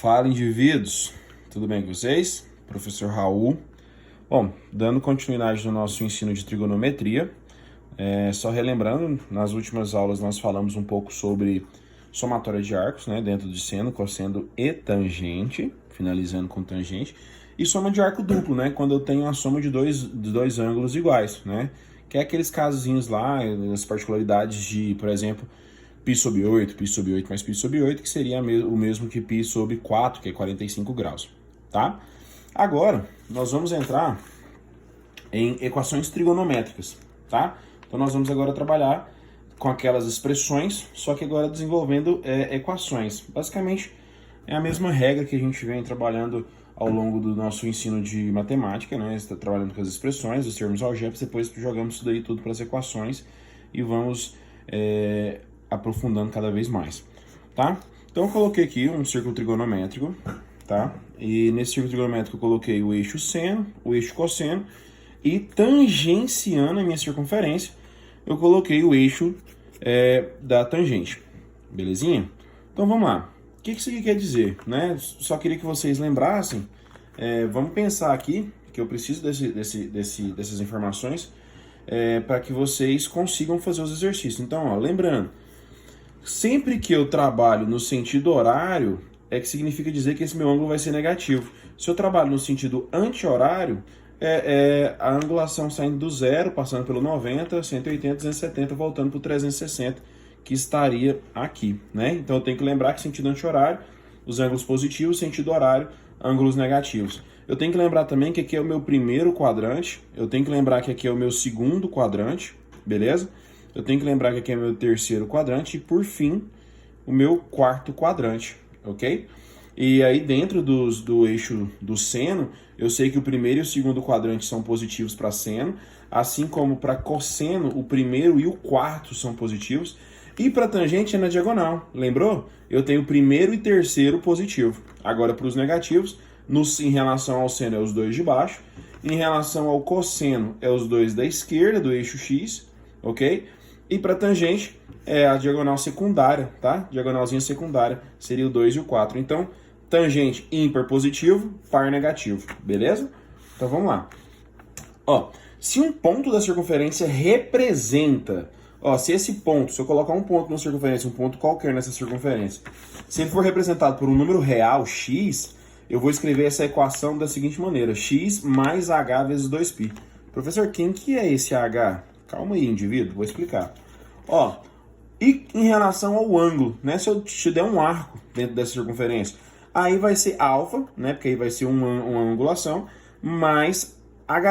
Fala, indivíduos, tudo bem com vocês? Professor Raul. Bom, dando continuidade no nosso ensino de trigonometria, só relembrando, nas últimas aulas nós falamos um pouco sobre somatória de arcos, né, dentro de seno, cosseno e tangente, finalizando com tangente, e soma de arco duplo, né, quando eu tenho a soma de dois ângulos iguais, né, que é aqueles casozinhos lá, as particularidades de, por exemplo, π sobre 8 mais π sobre 8, que seria o mesmo que π sobre 4, que é 45 graus, tá? Agora, nós vamos entrar em equações trigonométricas, tá? Então, nós vamos agora trabalhar com aquelas expressões, só que agora desenvolvendo equações. Basicamente, é a mesma regra que a gente vem trabalhando ao longo do nosso ensino de matemática, né? Está trabalhando com as expressões, os termos algébricos, depois jogamos isso daí tudo para as equações e vamos aprofundando cada vez mais, tá? Então eu coloquei aqui um círculo trigonométrico, tá? E nesse círculo trigonométrico eu coloquei o eixo seno, o eixo cosseno e tangenciando a minha circunferência, eu coloquei o eixo da tangente, belezinha? Então vamos lá. O que isso aqui quer dizer, né? Só queria que vocês lembrassem, vamos pensar aqui, que eu preciso dessas informações para que vocês consigam fazer os exercícios. Então, ó, lembrando, sempre que eu trabalho no sentido horário, que significa dizer que esse meu ângulo vai ser negativo. Se eu trabalho no sentido anti-horário, a angulação saindo do zero, passando pelo 90, 180, 270, voltando para o 360, que estaria aqui, né? Então eu tenho que lembrar que sentido anti-horário, os ângulos positivos, sentido horário, ângulos negativos. Eu tenho que lembrar também que aqui é o meu primeiro quadrante, eu tenho que lembrar que aqui é o meu segundo quadrante, beleza? Eu tenho que lembrar que aqui é o meu terceiro quadrante e, por fim, o meu quarto quadrante, ok? E aí, dentro do eixo do seno, eu sei que o primeiro e o segundo quadrante são positivos para seno, assim como para cosseno, o primeiro e o quarto são positivos, e para tangente é na diagonal, lembrou? Eu tenho o primeiro e terceiro positivo. Agora, para os negativos, em relação ao seno é os dois de baixo, em relação ao cosseno é os dois da esquerda, do eixo X, ok? E para tangente é a diagonal secundária, tá? Diagonalzinha secundária seria o 2 e o 4. Então, tangente ímpar positivo, par negativo, beleza? Então vamos lá. Ó, se um ponto da circunferência representa, se esse ponto, se eu colocar um ponto na circunferência, um ponto qualquer nessa circunferência, se ele for representado por um número real, x, eu vou escrever essa equação da seguinte maneira: x mais h vezes 2π. Professor, quem que é esse h? Calma aí, indivíduo, vou explicar. Ó, e em relação ao ângulo, né? Se eu te der um arco dentro dessa circunferência, aí vai ser alfa, né? Porque aí vai ser uma angulação, mais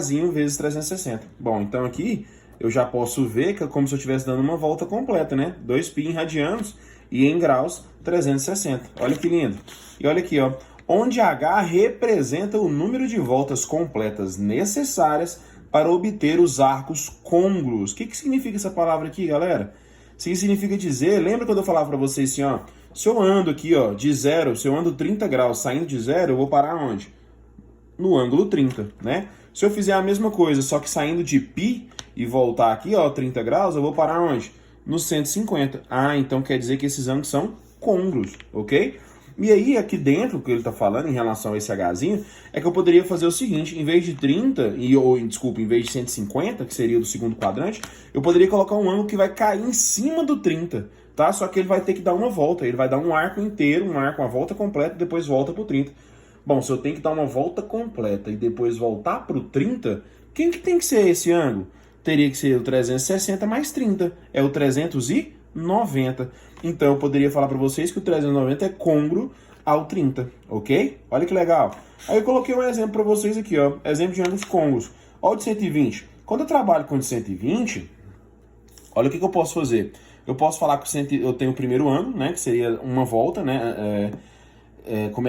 hzinho vezes 360. Bom, então aqui eu já posso ver que é como se eu estivesse dando uma volta completa, né? 2π em radianos e em graus 360. Olha que lindo. E olha aqui, ó, onde h representa o número de voltas completas necessárias para obter os arcos côngruos. O que significa essa palavra aqui, galera? Isso significa dizer, lembra quando eu falava para vocês assim, ó, se eu ando aqui, ó, de zero, se eu ando 30 graus saindo de zero, eu vou parar onde? No ângulo 30, né? Se eu fizer a mesma coisa, só que saindo de π e voltar aqui, ó, 30 graus, eu vou parar onde? No 150. Ah, então quer dizer que esses ângulos são côngruos, ok? E aí, aqui dentro, o que ele está falando em relação a esse hzinho, é que eu poderia fazer o seguinte: em vez de 30, em vez de 150, que seria do segundo quadrante, eu poderia colocar um ângulo que vai cair em cima do 30, tá? Só que ele vai ter que dar uma volta, ele vai dar um arco inteiro, uma volta completa, e depois volta para o 30. Bom, se eu tenho que dar uma volta completa e depois voltar para o 30, quem que tem que ser esse ângulo? Teria que ser o 360 mais 30, é o 390. Então eu poderia falar para vocês que o 390 é côngruo ao 30, ok? Olha que legal. Aí eu coloquei um exemplo para vocês aqui, ó, exemplo de ângulos côngruos. Olha o de 120. Quando eu trabalho com o de 120, olha o que eu posso fazer. Eu posso falar que eu tenho o primeiro ângulo, né, que seria uma volta, né,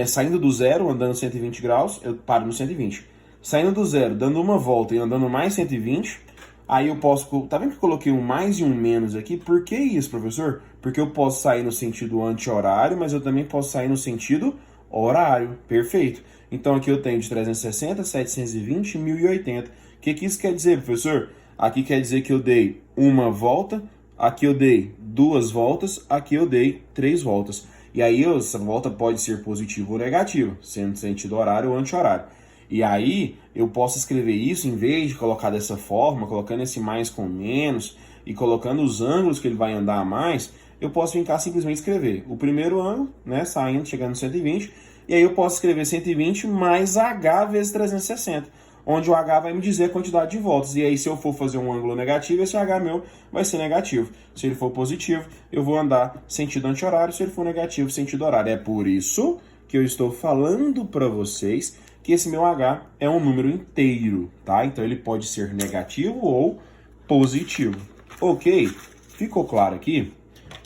saindo do zero, andando 120 graus, eu paro no 120. Saindo do zero, dando uma volta e andando mais 120, aí eu posso... Tá vendo que eu coloquei um mais e um menos aqui? Por que isso, professor? Porque eu posso sair no sentido anti-horário, mas eu também posso sair no sentido horário. Perfeito. Então aqui eu tenho de 360, 720 e 1080. O que isso quer dizer, professor? Aqui quer dizer que eu dei uma volta, aqui eu dei duas voltas, aqui eu dei 3 voltas. E aí essa volta pode ser positiva ou negativa, sendo sentido horário ou anti-horário. E aí eu posso escrever isso, em vez de colocar dessa forma, colocando esse mais com menos e colocando os ângulos que ele vai andar a mais, eu posso vir cá simplesmente escrever o primeiro ângulo, né, saindo, chegando no 120, e aí eu posso escrever 120 mais H vezes 360, onde o H vai me dizer a quantidade de voltas. E aí, se eu for fazer um ângulo negativo, esse H meu vai ser negativo. Se ele for positivo, eu vou andar sentido anti-horário. Se ele for negativo, sentido horário. É por isso que eu estou falando para vocês que esse meu H é um número inteiro, tá? Então, ele pode ser negativo ou positivo. Ok? Ficou claro aqui?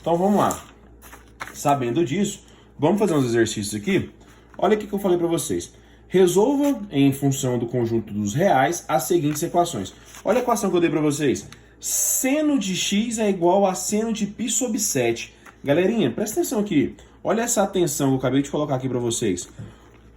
Então, vamos lá. Sabendo disso, vamos fazer uns exercícios aqui? Olha o que eu falei para vocês. Resolva, em função do conjunto dos reais, as seguintes equações. Olha a equação que eu dei para vocês. Seno de x é igual a seno de π sobre 7. Galerinha, presta atenção aqui. Olha essa atenção que eu acabei de colocar aqui para vocês.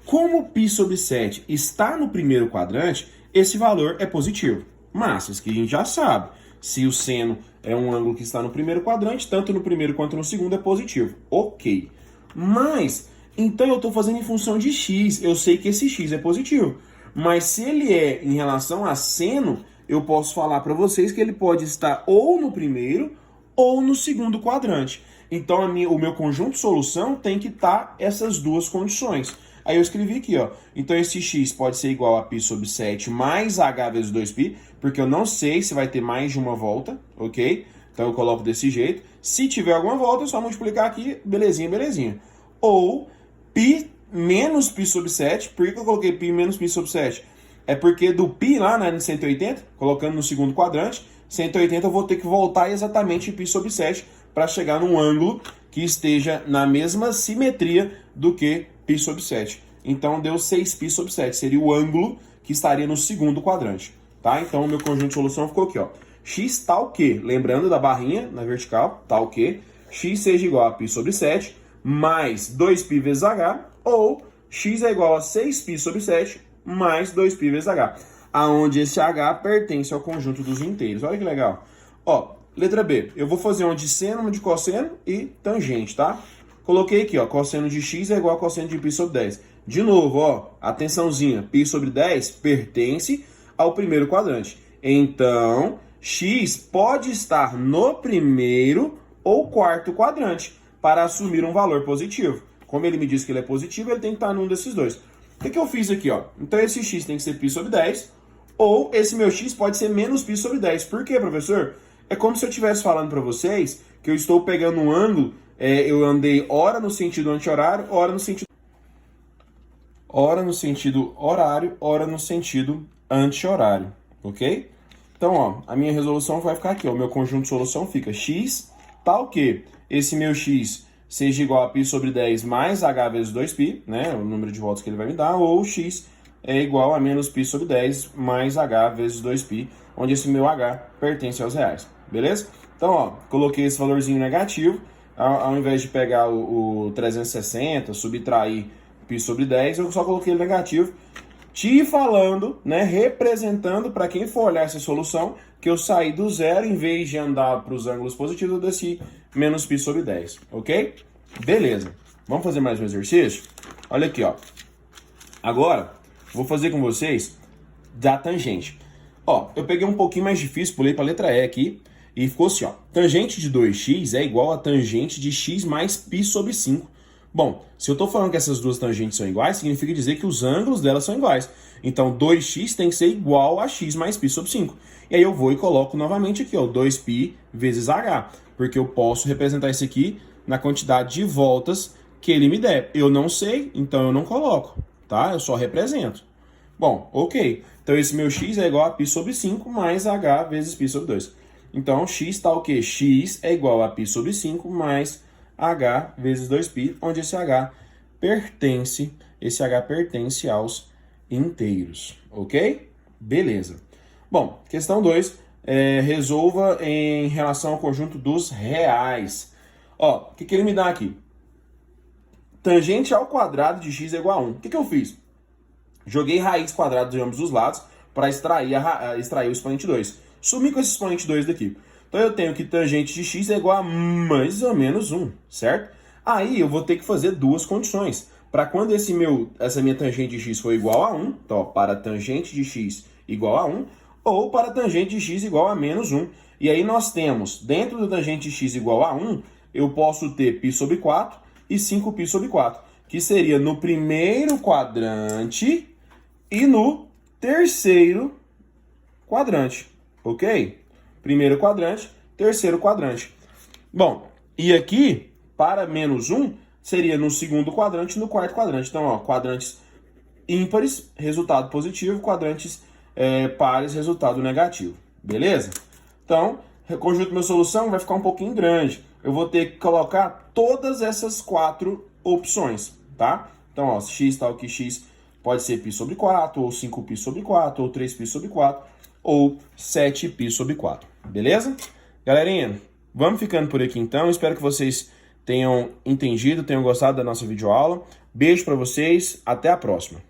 Como π sobre 7 está no primeiro quadrante, esse valor é positivo. Mas, isso que a gente já sabe. Se o seno é um ângulo que está no primeiro quadrante, tanto no primeiro quanto no segundo é positivo. Ok. Mas, então eu estou fazendo em função de x. Eu sei que esse x é positivo. Mas se ele é em relação a seno, eu posso falar para vocês que ele pode estar ou no primeiro ou no segundo quadrante. Então o meu conjunto de solução tem que estar essas duas condições. Aí eu escrevi aqui, ó. Então esse x pode ser igual a π sobre 7 mais h vezes 2π, porque eu não sei se vai ter mais de uma volta, ok? Então eu coloco desse jeito. Se tiver alguma volta, é só multiplicar aqui, belezinha, belezinha. Ou π menos π sobre 7. Por que eu coloquei π menos π sobre 7? É porque do π lá, né, no 180, colocando no segundo quadrante, 180 eu vou ter que voltar exatamente em π sobre 7 para chegar num ângulo que esteja na mesma simetria do que π sobre 7. Então deu 6π sobre 7, seria o ângulo que estaria no segundo quadrante. Tá? Então o meu conjunto de solução ficou aqui, ó. X tal que, lembrando da barrinha na vertical, tal que x seja igual a π sobre 7 mais 2π vezes h, ou x é igual a 6π sobre 7 mais 2π vezes h, aonde esse h pertence ao conjunto dos inteiros. Olha que legal. Ó, letra B, eu vou fazer uma de seno, uma de cosseno e tangente, tá? Coloquei aqui, ó, cosseno de x é igual a cosseno de π sobre 10. De novo, ó, atençãozinha, π sobre 10 pertence ao primeiro quadrante. Então, x pode estar no primeiro ou quarto quadrante para assumir um valor positivo. Como ele me disse que ele é positivo, ele tem que estar num desses dois. O que eu fiz aqui, ó? Então esse x tem que ser π sobre 10, ou esse meu x pode ser menos π sobre 10. Por quê, professor? É como se eu estivesse falando para vocês que eu estou pegando um ângulo, eu andei ora no sentido anti-horário, ora no sentido horário, ora no sentido anti-horário, ok? Então, ó, a minha resolução vai ficar aqui, ó, o meu conjunto de solução fica x tal que esse meu x seja igual a π sobre 10 mais h vezes 2π, né, o número de voltas que ele vai me dar, ou x é igual a menos π sobre 10 mais h vezes 2π, onde esse meu h pertence aos reais, beleza? Então, ó, coloquei esse valorzinho negativo, ao invés de pegar o 360, subtrair π sobre 10, eu só coloquei ele negativo, te falando, né, representando para quem for olhar essa solução, que eu saí do zero, em vez de andar para os ângulos positivos, eu desci menos π sobre 10, ok? Beleza. Vamos fazer mais um exercício? Olha aqui, ó. Agora, vou fazer com vocês da tangente. Ó, eu peguei um pouquinho mais difícil, pulei para a letra E aqui, e ficou assim, ó. Tangente de 2x é igual a tangente de x mais π sobre 5. Bom, se eu estou falando que essas duas tangentes são iguais, significa dizer que os ângulos delas são iguais. Então, 2x tem que ser igual a x mais π sobre 5. E aí eu vou e coloco novamente aqui, ó, 2π vezes h, porque eu posso representar isso aqui na quantidade de voltas que ele me der. Eu não sei, então eu não coloco, tá? Eu só represento. Bom, ok. Então, esse meu x é igual a π sobre 5 mais h vezes π sobre 2. Então, x tal que x é igual a π sobre 5 mais h vezes 2π, onde esse h pertence aos inteiros, ok? Beleza. Bom, questão 2, resolva em relação ao conjunto dos reais. Ó, o que ele me dá aqui? Tangente ao quadrado de x é igual a 1. O que eu fiz? Joguei raiz quadrada de ambos os lados para extrair o expoente 2. Sumi com esse expoente 2 daqui. Então eu tenho que tangente de x é igual a mais ou menos 1, certo? Aí eu vou ter que fazer duas condições. Para quando essa minha tangente de x for igual a 1, então, ó, para tangente de x igual a 1, ou para tangente de x igual a menos 1. E aí nós temos, dentro do tangente de x igual a 1, eu posso ter π sobre 4 e 5π sobre 4, que seria no primeiro quadrante e no terceiro quadrante, ok? Primeiro quadrante, terceiro quadrante. Bom, e aqui, para menos 1, seria no segundo quadrante e no quarto quadrante. Então, ó, quadrantes ímpares, resultado positivo, quadrantes pares, resultado negativo. Beleza? Então, o conjunto de minha solução vai ficar um pouquinho grande. Eu vou ter que colocar todas essas 4 opções, tá? Então, ó, x tal que x pode ser π sobre 4, ou 5π sobre 4, ou 3π sobre 4, ou 7π sobre 4. Beleza? Galerinha, vamos ficando por aqui então. Espero que vocês tenham entendido, tenham gostado da nossa videoaula. Beijo para vocês, até a próxima.